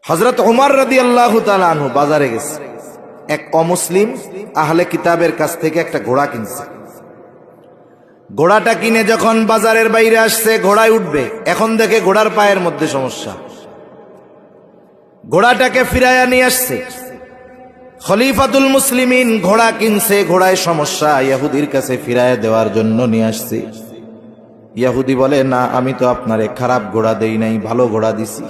হযরত উমর রাদিয়াল্লাহু তাআলা আনহু বাজারে গেছে, এক অমুসলিম আহলে কিতাবের কাছ থেকে একটা ঘোড়া কিনছে। ঘোড়াটা কিনে যখন বাজারের বাইরে আসছে, ঘোড়ায় উঠবে, এখন দেখে ঘোড়ার পায়ের মধ্যে সমস্যা। ঘোড়াটাকে ফিরাইয়া নিয়ে আসছে। খলিফাতুল মুসলিমিন ঘোড়া কিনছে, ঘোড়ায় সমস্যা, ইহুদির কাছে ফিরাইয়া দেওয়ার জন্য নিয়ে আসছে। ইহুদি বলে, না, আমি তো আপনারে খারাপ ঘোড়া দেই নাই, ভালো ঘোড়া দিছি।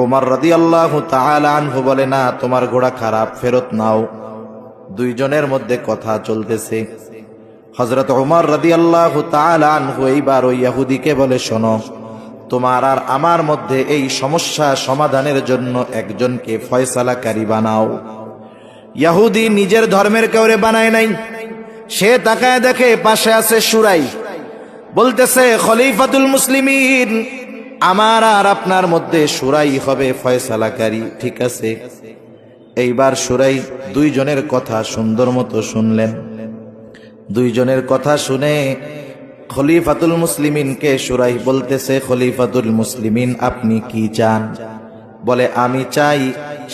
ওমর রাদিয়াল্লাহু তাআলা আনহু বলে, না, তোমার ঘোড়া খারাপ, ফেরত নাও। দুইজনের মধ্যে কথা চলতেছে। হযরত ওমর রাদিয়াল্লাহু তাআলা আনহু এইবার ওই ইহুদিকে বলে, শোনো, তোমার আর আমার মধ্যে এই সমস্যা সমাধানের জন্য একজনকে ফয়সালাকারী বানাও। ইহুদি নিজের ধর্মের কাউরে বানায় নাই। সে তাকায় দেখে পাশে আছে সুরাই, বলতেছে, খলিফাতুল মুসলিমিন, আমার আর আপনার মধ্যে সুরাই হবে ফয়সালাকারী। ঠিক আছে। এইবার সুরাই দুইজনের কথা সুন্দর মতো শুনলেন। দুইজনের কথা শুনে খলিফাতুল মুসলিমিনকে সুরাই বলতেছে, খলিফাতুল মুসলিমিন, আপনি কি চান? বলে, আমি চাই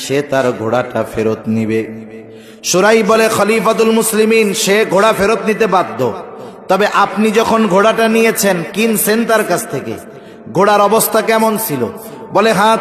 সে তার ঘোড়াটা ফেরত নিবে। সুরাই বলে, খলিফাতুল মুসলিমিন, সে ঘোড়া ফেরত নিতে বাধ্য, তবে আপনি যখন ঘোড়াটা নিয়েছেন, কিনছেন তার কাছ থেকে, ঘোড়ার অবস্থা কেমন ছিল? বলে, হ্যাঁ।